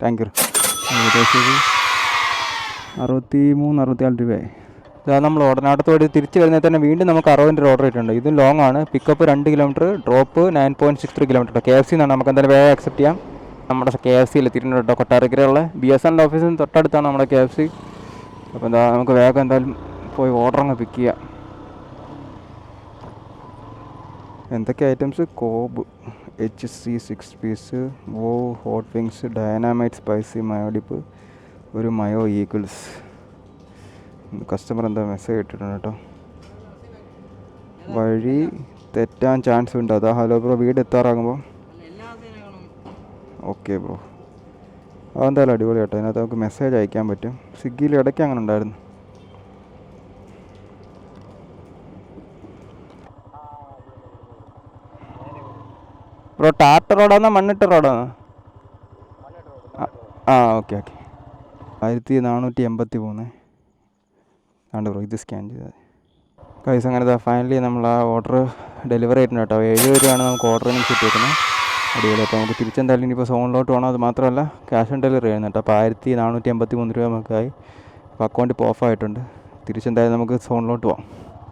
Thank you. ഏകദേശം 63-64 രൂപയായി. ഇതാണ് നമ്മൾ ഓടനാട്ടത്തോട് തിരിച്ച് വരുന്നത് തന്നെ വീണ്ടും നമുക്ക് 60 ഓർഡർ ചെയ്തിട്ടുണ്ട്. ഇതും ലോങ് ആണ്. Pickup 2 kilometre, drop 9.63 kilometre. KFC എന്നാണ്. നമുക്ക് എന്തായാലും വേഗം അക്സെപ്റ്റ് ചെയ്യാം. നമ്മുടെ KFCയിൽ എത്തിയിട്ടുണ്ട് കേട്ടോ. കൊട്ടാരക്കരയുള്ള BSNL ഓഫീസിന് തൊട്ടടുത്താണ് നമ്മുടെ KFC. അപ്പോൾ എന്താ നമുക്ക് വേഗം എന്തായാലും പോയി ഓർഡർ അങ്ങ് പിക്ക് ചെയ്യാം. എന്തൊക്കെ items? Cob HC 6 piece, hot wings, dynamite spicy mayo dip, ഒരു മയോ ഈഗിൾസ്. കസ്റ്റമർ എന്താ മെസ്സേജ് ഇട്ടിട്ടുണ്ട് കേട്ടോ. വഴി തെറ്റാൻ ചാൻസ് ഉണ്ട്. അതാ ഹലോ ബ്രോ, വീട് എത്താറാകുമ്പോൾ. ഓക്കെ ബ്രോ, അതെന്തായാലും അടിപൊളി കേട്ടോ. അതിനകത്ത് നമുക്ക് മെസ്സേജ് അയക്കാൻ പറ്റും. സ്വിഗ്ഗിയിൽ ഇടയ്ക്ക് അങ്ങനെ ഉണ്ടായിരുന്നു. ബ്രോ ടാർട്ടർ റോഡാണോ മണ്ണിട്ട റോഡാണോ? ആ ഓക്കെ ഓക്കെ. 1483 ആണ് ബ്രോ, ഇത് സ്കാൻ ചെയ്താൽ കൈസ്. അങ്ങനെ ഫൈനലി നമ്മൾ ആ ഓർഡർ ഡെലിവറി ആയിട്ടുണ്ട് കേട്ടോ. 70 രൂപയാണ് നമുക്ക് ഓർഡറിന് കിട്ടിയിരിക്കുന്നത്. അടിപൊളി. അപ്പോൾ നമുക്ക് തിരിച്ചെന്തായാലും ഇനിയിപ്പോൾ സോണിലോട്ട് വേണം. അത് മാത്രമല്ല ക്യാഷ് ഓൺ ഡെലിവറി ആയിരുന്നു കേട്ടോ. അപ്പോൾ 1483 രൂപ നമുക്കായി. അപ്പോൾ അക്കൗണ്ട് ഇപ്പോൾ ഓഫായിട്ടുണ്ട്. തിരിച്ചെന്തായാലും നമുക്ക് സോണിലോട്ട് പോകാം.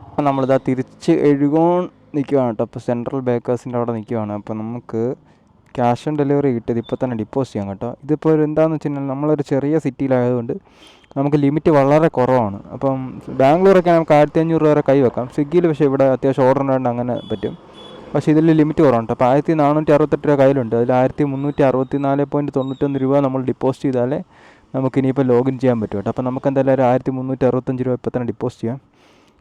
അപ്പോൾ നമ്മളിതാ തിരിച്ച് എഴുകോൺ നിൽക്കുകയാണ് കേട്ടോ. അപ്പോൾ സെൻട്രൽ ബേക്കേഴ്സിൻ്റെ അവിടെ നിൽക്കുകയാണ്. അപ്പോൾ നമുക്ക് ക്യാഷ് ഓൺ ഡെലിവറി കിട്ടിയത് ഇപ്പോൾ തന്നെ ഡിപ്പോസിറ്റ് ചെയ്യാം കേട്ടോ. ഇതിപ്പോൾ എന്താണെന്ന് വെച്ച് കഴിഞ്ഞാൽ നമ്മളൊരു ചെറിയ സിറ്റിയിലായതുകൊണ്ട് നമുക്ക് ലിമിറ്റ് വളരെ കുറവാണ്. അപ്പം ബാംഗ്ലൂരൊക്കെ നമുക്ക് 1500 രൂപ വരെ കൈ വെക്കാം. സ്വിഗ്ഗിയിൽ പക്ഷേ ഇവിടെ അത്യാവശ്യം ഓർഡർ ഉണ്ടായിട്ട് അങ്ങനെ പറ്റും. പക്ഷേ ഇതിൽ ലിമിറ്റ് കുറവുണ്ട്. അപ്പോൾ 1468 രൂപ കയ്യിലുണ്ട്. അതിൽ 1364.91 രൂപ നമ്മൾ ഡിപ്പോസിറ്റ് ചെയ്താലേ നമുക്കിനിയിപ്പോൾ ലോഗിൻ ചെയ്യാൻ പറ്റും കേട്ടോ. അപ്പോൾ നമുക്ക് എന്തായാലും ഒരു 1365 രൂപ ഇപ്പോൾ തന്നെ ഡിപ്പോസിറ്റ് ചെയ്യാം.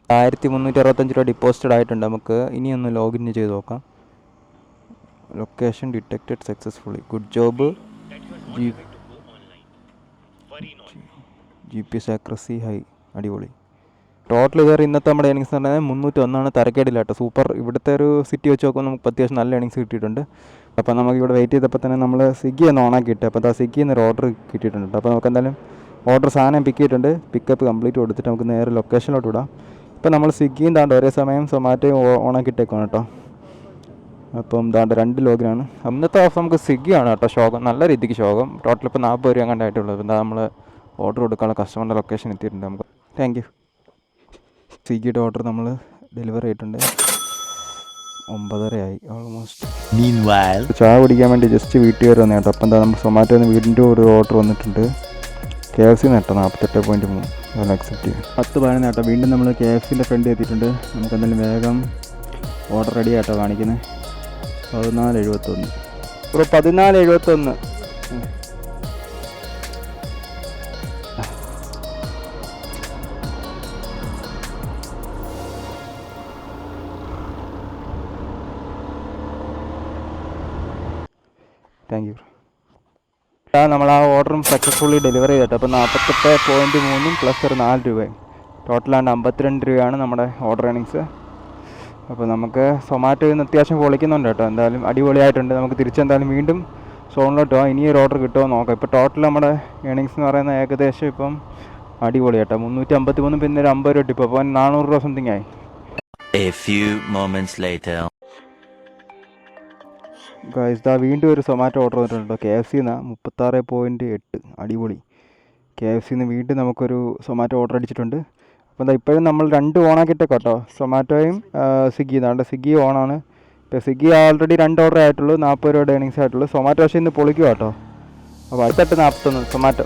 1365 രൂപ ഡിപ്പോസിറ്റഡ് ആയിട്ടുണ്ട്. നമുക്ക് ഇനിയൊന്ന് ലോഗിൻ ചെയ്ത് നോക്കാം. Location detected successfully, good job. GPS accuracy high, അടിപൊളി. ടോട്ടൽ കയറി ഇന്നത്തെ നമ്മുടെ ഏണിങ്സ് എന്ന് പറഞ്ഞാൽ 301 തരക്കേടില്ല കേട്ടോ. സൂപ്പർ. ഇവിടുത്തെ ഒരു സിറ്റി വെച്ച് നോക്കുമ്പോൾ നമുക്ക് അത്യാവശ്യം നല്ല ഏണിങ്സ് കിട്ടിയിട്ടുണ്ട്. അപ്പോൾ നമുക്ക് ഇവിടെ വെയിറ്റ് ചെയ്തപ്പോൾ തന്നെ നമ്മൾ സ്വിഗ്ഗി ഒന്ന് ഓണാക്കിയിട്ട് അപ്പോൾ സ്വിഗ്ഗിയിൽ നിന്ന് ഒരു ഓർഡർ കിട്ടിയിട്ടുണ്ട്. അപ്പോൾ നമുക്ക് എന്തായാലും ഓർഡർ സാധനം പിക്ക് ചെയ്തിട്ടുണ്ട്. പിക്കപ്പ് കംപ്ലീറ്റ് കൊടുത്തിട്ട് നമുക്ക് നേരെ ലൊക്കേഷനിലോട്ട് വിടാം. ഇപ്പോൾ നമ്മൾ സ്വിഗ്ഗിയും താണ്ട് ഒരേ സമയം സൊമാറ്റോയും ഓണാക്കിയിട്ടേക്കാണ് കേട്ടോ. അപ്പം താണ്ട് 2 ലോഗിനാണ്. അന്നത്തെ ദിവസം നമുക്ക് സ്വിഗ്ഗിയാണ് കേട്ടോ ശോകം, നല്ല രീതിക്ക് ശോകം. ടോട്ടൽ ഇപ്പോൾ 40 രൂപ കണ്ടായിട്ടുള്ളത്. എന്താ നമ്മൾ ഓർഡർ കൊടുക്കാനുള്ള കസ്റ്റമറിൻ്റെ ലൊക്കേഷൻ എത്തിയിട്ടുണ്ട് നമുക്ക്. Thank you. സ്വിഗ്ഗിയുടെ ഓർഡർ നമ്മൾ ഡെലിവറി ആയിട്ടുണ്ട്. 9:30 ആയി ഓൾമോസ്റ്റ്. Meanwhile, ചായ കുടിക്കാൻ വേണ്ടി ജസ്റ്റ് വീട്ടിൽ കയറി വന്നു കേട്ടോ. അപ്പം എന്താ നമുക്ക് സൊമാറ്റോയിൽ നിന്ന് വീടിൻ്റെ ഒരു ഓർഡർ വന്നിട്ടുണ്ട്. KFC കേട്ടോ 48.3. അതെല്ലാം അക്സെപ്റ്റ് ചെയ്യും. 10:15 കേട്ടോ. വീണ്ടും നമ്മൾ KFCൻ്റെ ഫ്രണ്ട് എത്തിയിട്ടുണ്ട്. നമുക്ക് എന്തായാലും വേഗം ഓർഡർ റെഡി ആട്ടോ കാണിക്കുന്നത്. 1471 ബ്രോ, 1471. Thank you. നമ്മൾ ആ ഓർഡറും സക്സസ്ഫുള്ളി ഡെലിവറി ചെയ്തിട്ട് അപ്പോൾ 48.3 പ്ലസ് ഒരു 4 രൂപയും ടോട്ടലാണ്ട് 52 രൂപയാണ് നമ്മുടെ ഓർഡർ ഏണിങ്സ്. അപ്പോൾ നമുക്ക് സൊമാറ്റോയിൽ നിന്ന് അത്യാവശ്യം പൊളിക്കുന്നുണ്ട് കേട്ടോ. എന്തായാലും അടിപൊളിയായിട്ടുണ്ട്. നമുക്ക് തിരിച്ചെന്തായാലും വീണ്ടും സോണിലോട്ട് പോകാം. ഇനിയൊരു ഓർഡർ കിട്ടുമോ നോക്കാം. ഇപ്പോൾ ടോട്ടൽ നമ്മുടെ ഏണിങ്സ് എന്ന് പറയുന്നത് ഏകദേശം ഇപ്പം അടിപൊളി കേട്ടോ. 353 പിന്നെ ഒരു 50 രൂപ ടിപ്പ്. അപ്പോൾ 400 രൂപ സംതിങ് ആയി. a few moments later. Guys ദാ വീണ്ടും ഒരു സൊമാറ്റോ ഓർഡർ വന്നിട്ടുണ്ട്. KFC 36.8 അടിപൊളി. KFC വീണ്ടും നമുക്കൊരു സൊമാറ്റോ ഓർഡർ അടിച്ചിട്ടുണ്ട്. അപ്പോൾ എന്താ ഇപ്പോഴും നമ്മൾ 2 ഓണാക്കിയിട്ടൊക്കെ കേട്ടോ. സൊമാറ്റോയും സ്വിഗ്ഗി. അതാണ്ട് സ്വിഗ്ഗി ഓണാണ്. ഇപ്പോൾ സ്വിഗ്ഗി ഓൾറെഡി 2 ഓർഡർ ആയിട്ടുള്ളൂ. 40 രൂപയുടെ ഏണിങ്സ് ആയിട്ടുള്ളൂ. സൊമാറ്റോ പക്ഷേ ഇന്ന് പൊളിക്കുക കേട്ടോ. അപ്പോൾ അടുത്തിട്ട് 41 സൊമാറ്റോ.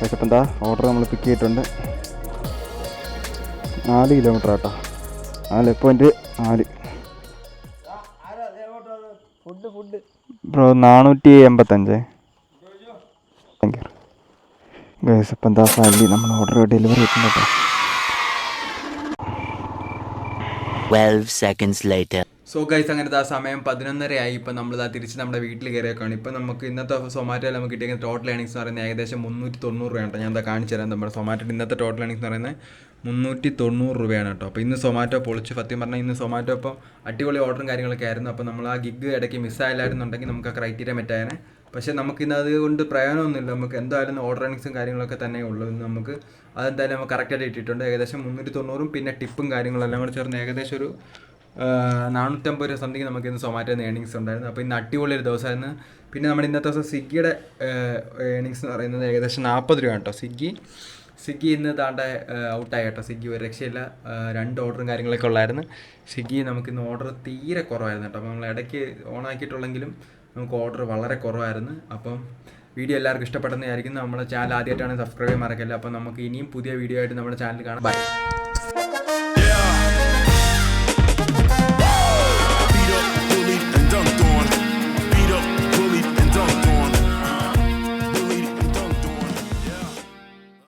പക്ഷേ ഇപ്പം എന്താ ഓർഡർ നമ്മൾ പിക്ക് ചെയ്തിട്ടുണ്ട്. 4 കിലോമീറ്റർ കേട്ടോ. 4.4 ബ്രോ. 485. Thank you guys. അപ്പം എന്താ ഫൈനലി നമ്മൾ ഓർഡർ ഡെലിവറി ചെയ്തിട്ടുണ്ട് കേട്ടോ. 12 seconds later. സോ ഗൈസ് അങ്ങനെ ആ സമയം 11:30 ആയി. ഇപ്പോൾ നമ്മളിതാ തിരിച്ച് നമ്മുടെ വീട്ടിൽ കയറിയേക്കാണ്. ഇപ്പോൾ നമുക്ക് ഇന്നത്തെ സൊമാറ്റോയിൽ നമുക്ക് കിട്ടിയ ടോട്ടൽ ഏണിങ്സ് എന്ന് പറയുന്നത് ഏകദേശം 390 രൂപയാണ് കേട്ടോ. ഞാൻ എന്താ കാണിച്ചു തരാം. നമ്മുടെ സൊമാറ്റോയുടെ ഇന്നത്തെ ടോട്ടൽ ഏണിങ്സ് എന്ന് പറയുന്നത് 390 രൂപയാണ് കേട്ടോ. അപ്പോൾ ഇന്ന് സൊമാറ്റോ പൊളിച്ച്. സത്യം പറഞ്ഞാൽ ഇന്ന് സൊമാറ്റോ ഇപ്പോൾ അടിപൊളി ഓർഡറും കാര്യങ്ങളൊക്കെ ആയിരുന്നു. അപ്പോൾ നമ്മൾ ആ ഗിഗ് ഇടയ്ക്ക് മിസ്സായില്ലായിരുന്നുണ്ടെങ്കിൽ നമുക്ക് ആ ക്രൈറ്റീരിയ മെറ്റായനെ. പക്ഷേ നമുക്കിന്ന് അതുകൊണ്ട് പ്രയോജനമൊന്നുമില്ല. നമുക്ക് എന്തായാലും ഓർഡർ ഏണിങ്സും കാര്യങ്ങളൊക്കെ തന്നെ ഉള്ളൂ. നമുക്ക് അതെന്തായാലും നമുക്ക് കറക്റ്റായിട്ട് ഇട്ടിട്ടുണ്ട്. ഏകദേശം 390 പിന്നെ ടിപ്പും കാര്യങ്ങളെല്ലാം കൂടെ ചേർന്ന് ഏകദേശം ഒരു 450 രൂപ സംതിങ് നമുക്ക് ഇന്ന് സൊമാറ്റോയിൽ നിന്ന് ഏണിങ്സ് ഉണ്ടായിരുന്നു. അപ്പോൾ ഇന്ന് അടിപൊളി ഒരു ദിവസമായിരുന്നു. പിന്നെ നമ്മുടെ ഇന്നത്തെ ദിവസം സ്വിഗ്ഗിയുടെ ഏണിങ്സ് എന്ന് പറയുന്നത് ഏകദേശം 40 രൂപയാണ് കേട്ടോ. സ്വിഗ്ഗി ഇന്ന് താണ്ട ഔട്ടായി കേട്ടോ. സ്വിഗ്ഗി ഒരു രക്ഷയില്ല. 2 ഓർഡറും കാര്യങ്ങളൊക്കെ ഉള്ളായിരുന്നു. സ്വിഗ്ഗി നമുക്കിന്ന് ഓർഡർ തീരെ കുറവായിരുന്നു കേട്ടോ. അപ്പോൾ നമ്മൾ ഇടയ്ക്ക് ഓണാക്കിയിട്ടുള്ളെങ്കിലും നമുക്ക് ഓർഡർ വളരെ കുറവായിരുന്നു. അപ്പം വീഡിയോ എല്ലാവർക്കും ഇഷ്ടപ്പെടുന്നതായിരിക്കും. നമ്മുടെ ചാനൽ ആദ്യമായിട്ടാണ് സബ്സ്ക്രൈബ് ചെയ്യാൻ മറക്കല്ല. അപ്പോൾ നമുക്ക് ഇനിയും പുതിയ വീഡിയോ ആയിട്ട് നമ്മുടെ ചാനൽ കാണാം. ബൈ.